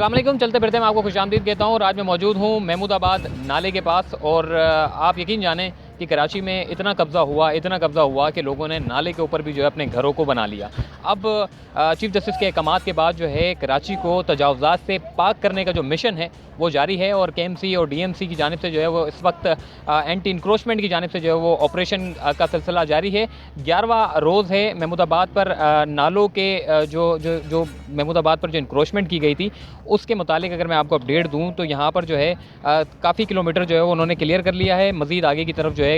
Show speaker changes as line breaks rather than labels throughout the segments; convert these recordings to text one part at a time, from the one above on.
अस्सलाम वालेकुम। चलते फिरते मैं आपको खुशामदीद कहता हूँ और आज मैं मौजूद हूँ महमूदाबाद नाले के पास। और आप यकीन जानें कि कराची में इतना कब्ज़ा हुआ कि लोगों ने नाले के ऊपर भी जो है अपने घरों को बना लिया। अब चीफ़ जस्टिस के अहकामात के बाद जो है कराची को तजावुज़ात से पाक करने का जो मिशन है वो जारी है और केएमसी और डीएमसी की जानिब से जो है वो इस वक्त एंटी इंक्रोचमेंट की जानिब से जो है वो ऑपरेशन का सिलसिला जारी है। 11वां रोज़ है महमूदाबाद पर नालों के जो महमूदाबाद पर जो इंक्रोचमेंट की गई थी उसके मुतालिक अगर मैं आपको अपडेट दूँ तो यहाँ पर जो है काफ़ी किलोमीटर जो है वो उन्होंने क्लियर कर लिया है। मज़ीद आगे की तरफ जो है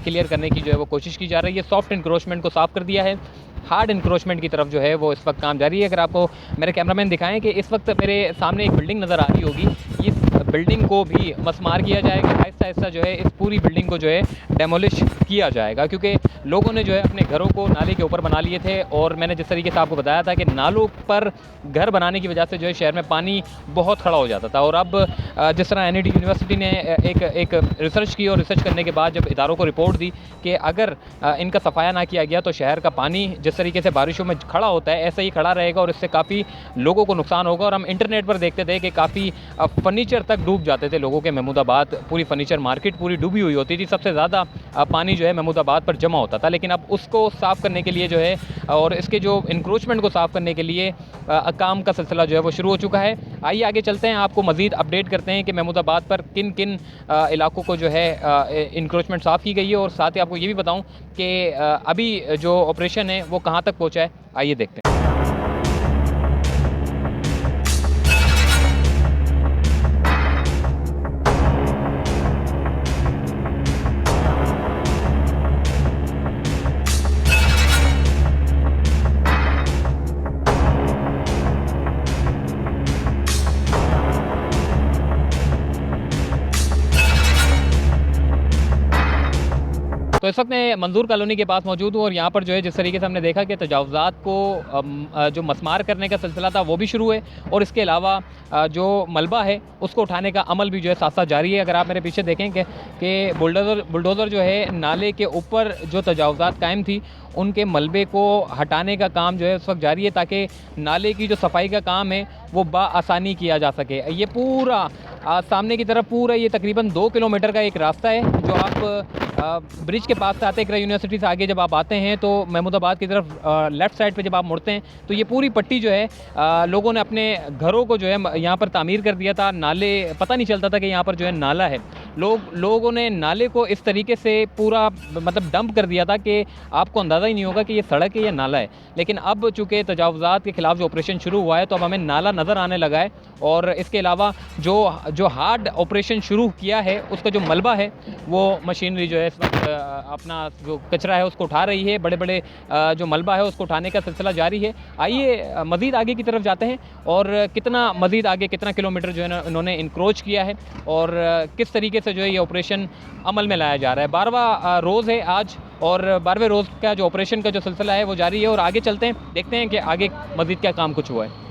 क्लियर करने की जो है वो कोशिश की जा रही है। सॉफ्ट इंक्रोचमेंट को साफ़ कर दिया है, हार्ड इंक्रोचमेंट की तरफ जो है वो इस वक्त काम जारी है। अगर आपको मेरे कैमरामैन दिखाएं कि इस वक्त मेरे सामने एक बिल्डिंग नज़र आ रही होगी, इस बिल्डिंग को भी मसमार किया जाएगा। आहिस्ता आहिस्ता जो है इस पूरी बिल्डिंग को जो है डेमोलिश किया जाएगा क्योंकि लोगों ने जो है अपने घरों को नाले के ऊपर बना लिए थे। और मैंने जिस तरीके से आपको बताया था कि नालों पर घर बनाने की वजह से जो है शहर में पानी बहुत खड़ा हो जाता था। और अब जिस तरह एनईडी यूनिवर्सिटी ने एक रिसर्च की और रिसर्च करने के बाद जब इदारों को रिपोर्ट दी कि अगर इनका सफाया ना किया गया तो शहर का पानी जिस तरीके से बारिशों में खड़ा होता है ऐसे ही खड़ा रहेगा और इससे काफ़ी लोगों को नुकसान होगा। और हम इंटरनेट पर देखते थे कि काफ़ी फर्नीचर तक डूब जाते थे लोगों के। महमूदाबाद पूरी फर्नीचर मार्केट पूरी डूबी हुई होती थी, सबसे ज़्यादा पानी जो है महमूदाबाद पर जमा होता था। लेकिन अब उसको साफ़ करने के लिए जो है और इसके जो इंक्रोचमेंट को साफ़ करने के लिए काम का सिलसिला जो है वो शुरू हो चुका है। आइए आगे चलते हैं, आपको मज़ीद अपडेट करते हैं कि महमूदाबाद पर किन किन इलाकों को जो है इंक्रोचमेंट साफ़ की गई है। और साथ ही आपको ये भी बताऊँ कि अभी जो ऑपरेशन है वो कहाँ तक पहुँचा है, आइए देखते हैं। तो इस वक्त मैं मंजूर कॉलोनी के पास मौजूद हूँ और यहाँ पर जो है जिस तरीके से हमने देखा कि तजावुज़ात को जो मसमार करने का सिलसिला था वो भी शुरू है और इसके अलावा जो मलबा है उसको उठाने का अमल भी जो है साथ साथ जारी है। अगर आप मेरे पीछे देखें कि बुलडोज़र जो है नाले के ऊपर जो तजावुज़ात कायम थी उनके मलबे को हटाने का काम जो है उस वक्त जारी है ताकि नाले की जो सफाई का काम है वो आसानी किया जा सके। ये पूरा सामने की तरफ पूरा ये तकरीबन 2 किलोमीटर का एक रास्ता है जो आप ब्रिज के पास से आते इकरा यूनिवर्सिटी से आगे जब आप आते हैं तो महमूदाबाद की तरफ लेफ़्ट साइड पे जब आप मुड़ते हैं तो ये पूरी पट्टी जो है लोगों ने अपने घरों को जो है यहाँ पर तामीर कर दिया था। नाले पता नहीं चलता था कि यहाँ पर जो है नाला है। लोगों ने नाले को इस तरीके से पूरा मतलब डंप कर दिया था कि आपको अंदाज़ा ही नहीं होगा कि ये सड़क है या नाला है। लेकिन अब चूँकि तजावुज़ात के ख़िलाफ़ जो ऑपरेशन शुरू हुआ है तो अब हमें नाला नज़र आने लगा है। और इसके अलावा जो हार्ड ऑपरेशन शुरू किया है उसका जो मलबा है वो मशीनरी जो है इस वक्त अपना जो कचरा है उसको उठा रही है। बड़े बड़े जो मलबा है उसको उठाने का सिलसिला जारी है। आइए मज़ीद आगे की तरफ जाते हैं और कितना मज़ीद आगे कितना किलोमीटर जो है ना इन्होंने इंक्रोच किया है और किस तरीके से जो है ये ऑपरेशन अमल में लाया जा रहा है। 12वां रोज़ है आज और 12वें रोज़ का जो ऑपरेशन का जो सिलसिला है वो जारी है। और आगे चलते हैं, देखते हैं कि आगे मज़ीद क्या काम कुछ हुआ है।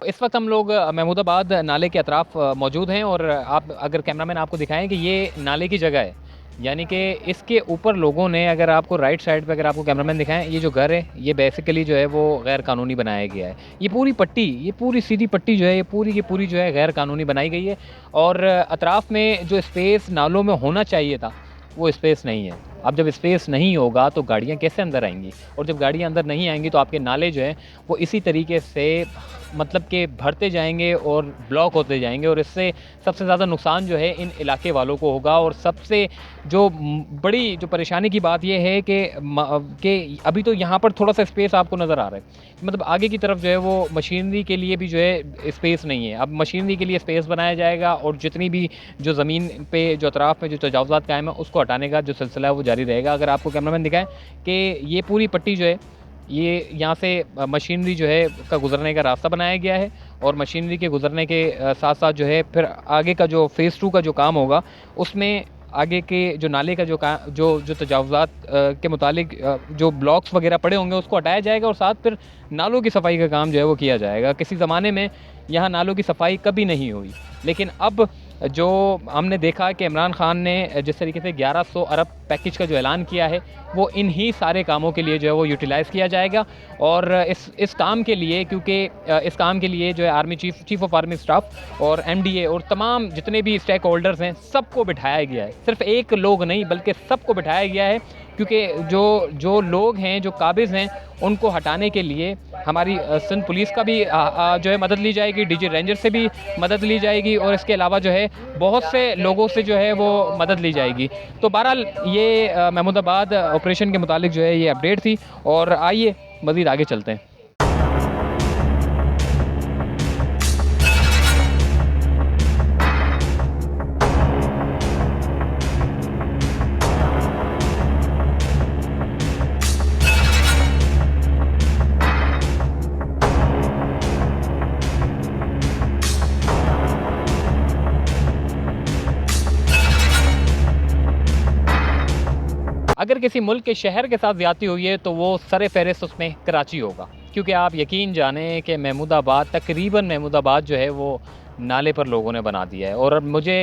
इस वक्त हम लोग महमूदाबाद नाले के अतराफ़ मौजूद हैं और आप अगर कैमरामैन आपको दिखाएं कि ये नाले की जगह है, यानी कि इसके ऊपर लोगों ने, अगर आपको राइट साइड पे अगर आपको कैमरामैन दिखाएं, ये जो घर है ये बेसिकली जो है वो गैर कानूनी बनाया गया है। ये पूरी सीधी पट्टी जो है ये पूरी की पूरी जो है गैर कानूनी बनाई गई है और अतराफ़ में जो स्पेस नालों में होना चाहिए था वो स्पेस नहीं है। अब जब स्पेस नहीं होगा तो गाड़ियाँ कैसे अंदर आएंगी और जब गाड़ियाँ अंदर नहीं आएंगी तो आपके नाले जो हैं वो इसी तरीके से मतलब कि भरते जाएंगे और ब्लॉक होते जाएंगे और इससे सबसे ज़्यादा नुकसान जो है इन इलाके वालों को होगा। और सबसे जो बड़ी जो परेशानी की बात यह है कि अभी तो यहाँ पर थोड़ा सा स्पेस आपको नज़र आ रहा है, मतलब आगे की तरफ जो है वो मशीनरी के लिए भी जो है स्पेस नहीं है। अब मशीनरी के लिए स्पेस बनाया जाएगा और जितनी भी जो ज़मीन पे जो अतराफ़ में जो तजावुज़ात कायम है उसको हटाने का जो सिलसिला है वो जारी रहेगा। अगर आपको कैमरामैन दिखाएं कि ये पूरी पट्टी जो है ये यहाँ से मशीनरी जो है का गुज़रने का रास्ता बनाया गया है और मशीनरी के गुज़रने के साथ साथ जो है फिर आगे का जो फ़ेज़ 2 का जो काम होगा उसमें आगे के जो नाले का जो तजावुज़ात के मुतालिक जो ब्लॉक्स वगैरह पड़े होंगे उसको हटाया जाएगा और साथ फिर नालों की सफाई का काम जो है वो किया जाएगा। किसी ज़माने में यहाँ नालों की सफाई कभी नहीं हुई, लेकिन अब जो हमने देखा कि इमरान खान ने जिस तरीके से 1100 अरब पैकेज का जो ऐलान किया है वो इन्हीं सारे कामों के लिए जो है वो यूटिलाइज़ किया जाएगा। और इस काम के लिए, क्योंकि इस काम के लिए जो है army chief of army staff और एमडीए और तमाम जितने भी स्टेक होल्डर्स हैं सबको बिठाया गया है। सिर्फ एक लोग नहीं बल्कि सबको बिठाया गया है, क्योंकि जो लोग हैं, जो काबिज़ हैं, उनको हटाने के लिए हमारी सिंध पुलिस का भी जो है मदद ली जाएगी, डीजी रेंजर से भी मदद ली जाएगी और इसके अलावा जो है बहुत से लोगों से जो है वो मदद ली जाएगी। तो बहरहाल ये महमूदाबाद ऑपरेशन के मुतालिक जो है ये अपडेट थी और आइए मज़ीद आगे चलते हैं। अगर किसी मुल्क के शहर के साथ ज़्यादती हुई है तो वो सर फ़हरिस्त उसमें कराची होगा, क्योंकि आप यकीन जानें कि तकरीबन महमूदाबाद जो है वो नाले पर लोगों ने बना दिया है। और अब मुझे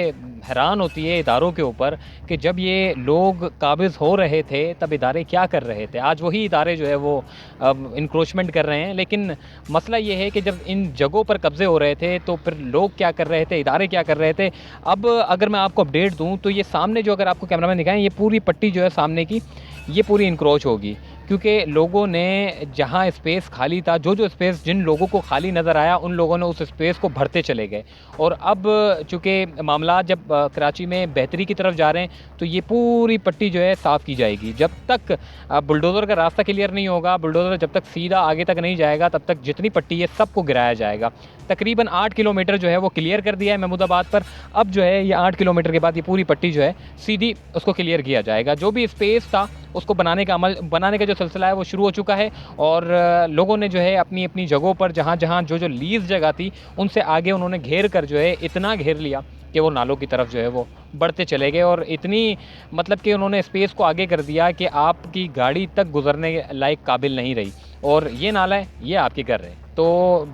हैरान होती है इदारों के ऊपर कि जब ये लोग काबिज़ हो रहे थे तब इदारे क्या कर रहे थे। आज वही इदारे जो है वो अब इंक्रोचमेंट कर रहे हैं, लेकिन मसला ये है कि जब इन जगहों पर कब्ज़े हो रहे थे तो फिर लोग क्या कर रहे थे, इदारे क्या कर रहे थे। अब अगर मैं आपको अपडेट दूँ तो ये सामने जो, अगर आपको कैमरामैन दिखाएं, ये पूरी पट्टी जो है सामने की, ये पूरी इंक्रोच होगी, क्योंकि लोगों ने जहाँ स्पेस खाली था, जो स्पेस जिन लोगों को खाली नज़र आया उन लोगों ने उस स्पेस को भरते चले गए। और अब चूँकि मामला जब कराची में बेहतरी की तरफ जा रहे हैं तो ये पूरी पट्टी जो है साफ़ की जाएगी। जब तक बुलडोज़र का रास्ता क्लियर नहीं होगा, बुलडोज़र जब तक सीधा आगे तक नहीं जाएगा, तब तक जितनी पट्टी है सबको गिराया जाएगा। तकरीबन 8 किलोमीटर जो है वो क्लियर कर दिया है महमूदाबाद पर। अब जो है ये 8 किलोमीटर के बाद ये पूरी पट्टी जो है सीधी उसको क्लियर किया जाएगा। जो भी स्पेस था उसको बनाने का जो सिलसिला है वो शुरू हो चुका है और लोगों ने जो है अपनी अपनी जगहों पर जहाँ जो लीज़ जगह थी उनसे आगे उन्होंने घेर कर जो है इतना घेर लिया कि वो नालों की तरफ जो है वो बढ़ते चले गए। और इतनी मतलब कि उन्होंने स्पेस को आगे कर दिया कि आपकी गाड़ी तक गुजरने लायक काबिल नहीं रही। और ये नाला है, ये आपके घर है। तो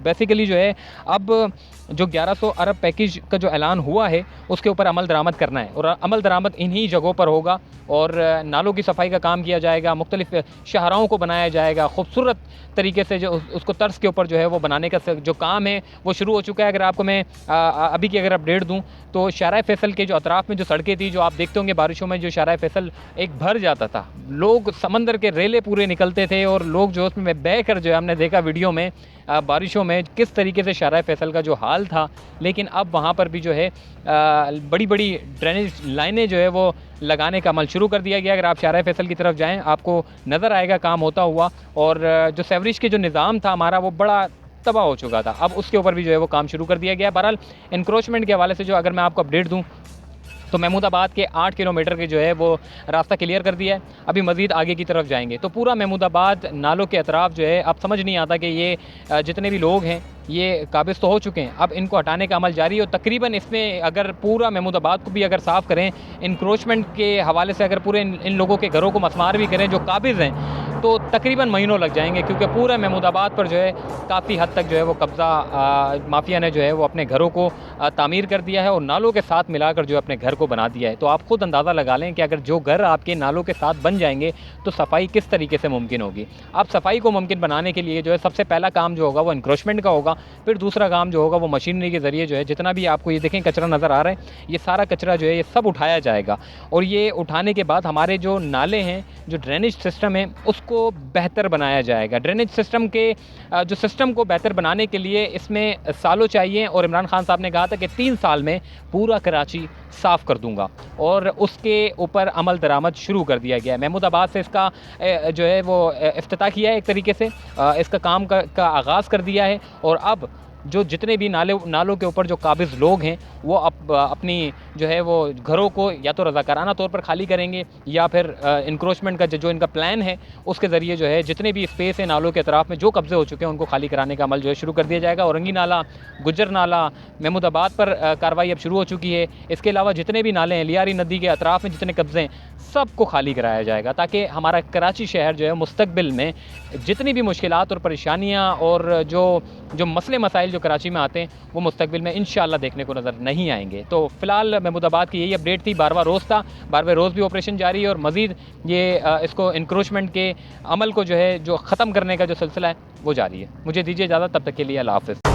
बेसिकली जो है अब जो 1100 अरब पैकेज का जो ऐलान हुआ है उसके ऊपर अमल दरामद करना है और अमल दरामद इन्हीं जगहों पर होगा और नालों की सफाई का काम किया जाएगा, मुख्तलिफ शाहराहों को बनाया जाएगा, खूबसूरत तरीके से जो उसको तर्ज के ऊपर जो है वो बनाने का जो काम है वो शुरू हो चुका है। अगर आपको मैं अभी की अगर अपडेट दूँ तो शाहराह फैसल के जो अतराफ़ में जो सड़कें थी, जो आप देखते होंगे बारिशों में जो शाहराह फैसल एक भर जाता था, लोग समंदर के रेले पूरे निकलते थे और लोग जो उसमें बह कर जो है, हमने देखा वीडियो में बारिशों में किस तरीके से शाहराह फैसल का जो हाल था। लेकिन अब वहाँ पर भी जो है बड़ी बड़ी ड्रेनेज लाइनें जो है वो लगाने का अमल शुरू कर दिया गया। अगर आप शाहराह फैसल की तरफ जाएं आपको नज़र आएगा काम होता हुआ। और जो सेवरेज के जो निज़ाम था हमारा वो बड़ा तबाह हो चुका था, अब उसके ऊपर भी जो है वो काम शुरू कर दिया गया। बहरहाल इंक्रोचमेंट के हवाले से जो अगर मैं आपको अपडेट दूँ तो महमूदाबाद के 8 किलोमीटर के जो है वो रास्ता क्लियर कर दिया है। अभी मज़ीद आगे की तरफ जाएंगे तो पूरा महमूदाबाद नालों के अतराफ़ जो है, अब समझ नहीं आता कि ये जितने भी लोग हैं ये काबिज़ तो हो चुके हैं, अब इनको हटाने का अमल जारी है। और तकरीबन इसमें अगर पूरा महमूदाबाद को भी अगर साफ़ करें, इंक्रोचमेंट के हवाले से अगर पूरे इन लोगों के घरों को मसमार भी करें जो काबिज़ हैं, तो तकरीबन महीनों लग जाएंगे, क्योंकि पूरा महमूदाबाद पर जो है काफ़ी हद तक जो है वो कब्ज़ा माफिया ने जो है वो अपने घरों को तामीर कर दिया है और नालों के साथ मिलाकर जो है अपने घर को बना दिया है। तो आप ख़ुद अंदाज़ा लगा लें कि अगर जो घर आपके नालों के साथ बन जाएंगे तो सफाई किस तरीके से मुमकिन होगी। अब सफाई को मुमकिन बनाने के लिए जो है सबसे पहला काम जो होगा वो इंक्रोचमेंट का होगा, फिर दूसरा काम जो होगा वो मशीनरी के ज़रिए जो है जितना भी आपको ये देखें कचरा नज़र आ रहा है, ये सारा कचरा जो है ये सब उठाया जाएगा। और ये उठाने के बाद हमारे जो नाले हैं, जो ड्रेनेज सिस्टम है, उसको बेहतर बनाया जाएगा। ड्रेनेज सिस्टम के जो सिस्टम को बेहतर बनाने के लिए इसमें सालों चाहिए और इमरान खान साहब ने कहा था कि 3 साल में पूरा कराची साफ़ कर दूंगा और उसके ऊपर अमल दरामद शुरू कर दिया गया है। महमूदाबाद से इसका जो है वो इफ्तिताह किया है, एक तरीके से इसका काम का आगाज़ कर दिया है। और अब जो जितने भी नालों के ऊपर जो काबिज़ लोग हैं वो अपनी जो है वो घरों को या तो रज़ाकाराना तौर पर खाली करेंगे या फिर इंक्रोचमेंट का जो इनका प्लान है उसके ज़रिए जो है जितने भी स्पेस है नालों के अतराफ़ में जो कब्ज़े हो चुके हैं उनको खाली कराने का अमल जो है शुरू कर दिया जाएगा। औरंगी नाला, गुज्जर नाला, महमूदाबाद पर कार्रवाई अब शुरू हो चुकी है। इसके अलावा जितने भी नाले हैं, लियारी नदी के अतराफ़ में जितने कब्ज़े हैं सबको खाली कराया जाएगा, ताकि हमारा कराची शहर जो है मुस्तक़बिल में जितनी भी मुश्किलात और परेशानियाँ और जो मसले मसाइल जो कराची में आते हैं वो मुस्तक़बिल में इंशाअल्लाह देखने को नज़र नहीं आएंगे। तो फ़िलहाल महमूदाबाद की यही अपडेट थी। 12वां रोज़ था, 12वें रोज़ भी ऑपरेशन जारी है और मज़ीद ये इसको इंक्रोचमेंट के अमल को जो है जो ख़त्म करने का जो सिलसिला है वो जारी है। मुझे दीजिए इजाज़त, तब तक के लिए अल्लाह हाफ़िज़।